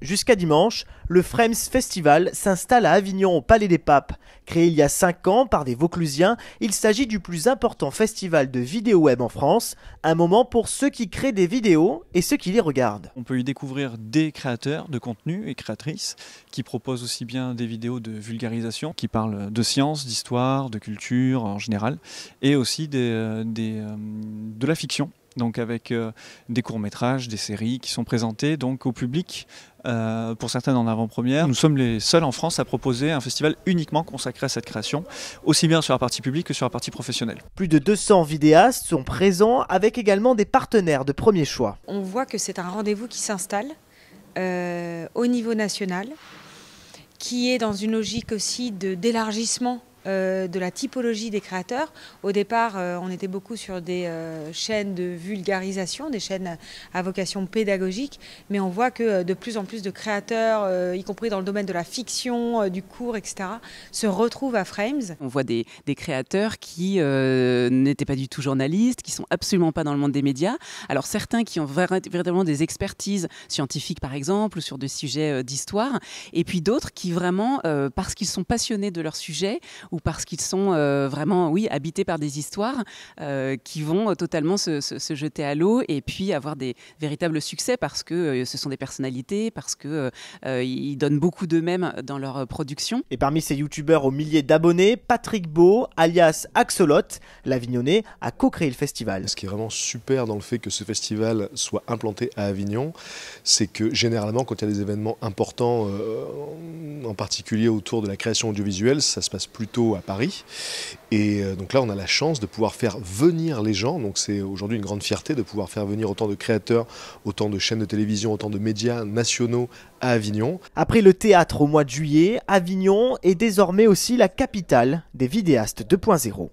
Jusqu'à dimanche, le Frames Festival s'installe à Avignon au Palais des Papes. Créé il y a 5 ans par des Vauclusiens, il s'agit du plus important festival de vidéo web en France, un moment pour ceux qui créent des vidéos et ceux qui les regardent. On peut y découvrir des créateurs de contenu et créatrices qui proposent aussi bien des vidéos de vulgarisation qui parlent de science, d'histoire, de culture en général, et aussi de la fiction. Donc avec des courts-métrages, des séries qui sont présentées donc au public, pour certaines en avant-première. Nous sommes les seuls en France à proposer un festival uniquement consacré à cette création, aussi bien sur la partie publique que sur la partie professionnelle. Plus de 200 vidéastes sont présents avec également des partenaires de premier choix. On voit que c'est un rendez-vous qui s'installe au niveau national, qui est dans une logique aussi d'élargissement de la typologie des créateurs. Au départ, on était beaucoup sur des chaînes de vulgarisation, des chaînes à vocation pédagogique, mais on voit que de plus en plus de créateurs, y compris dans le domaine de la fiction, du court, etc., se retrouvent à Frames. On voit des créateurs qui n'étaient pas du tout journalistes, qui sont absolument pas dans le monde des médias. Alors certains qui ont véritablement des expertises scientifiques par exemple, ou sur des sujets d'histoire, et puis d'autres qui vraiment, parce qu'ils sont passionnés de leur sujet, ou parce qu'ils sont vraiment, oui, habités par des histoires qui vont totalement se jeter à l'eau et puis avoir des véritables succès parce que ce sont des personnalités, parce qu'ils donnent beaucoup d'eux-mêmes dans leur production. Et parmi ces youtubeurs aux milliers d'abonnés, Patrick Beau, alias Axolot, l'Avignonnais, a co-créé le festival. Ce qui est vraiment super dans le fait que ce festival soit implanté à Avignon, c'est que généralement quand il y a des événements importants, en particulier autour de la création audiovisuelle, ça se passe plutôt à Paris. Et donc là, on a la chance de pouvoir faire venir les gens. Donc c'est aujourd'hui une grande fierté de pouvoir faire venir autant de créateurs, autant de chaînes de télévision, autant de médias nationaux à Avignon. Après le théâtre au mois de juillet, Avignon est désormais aussi la capitale des vidéastes 2.0.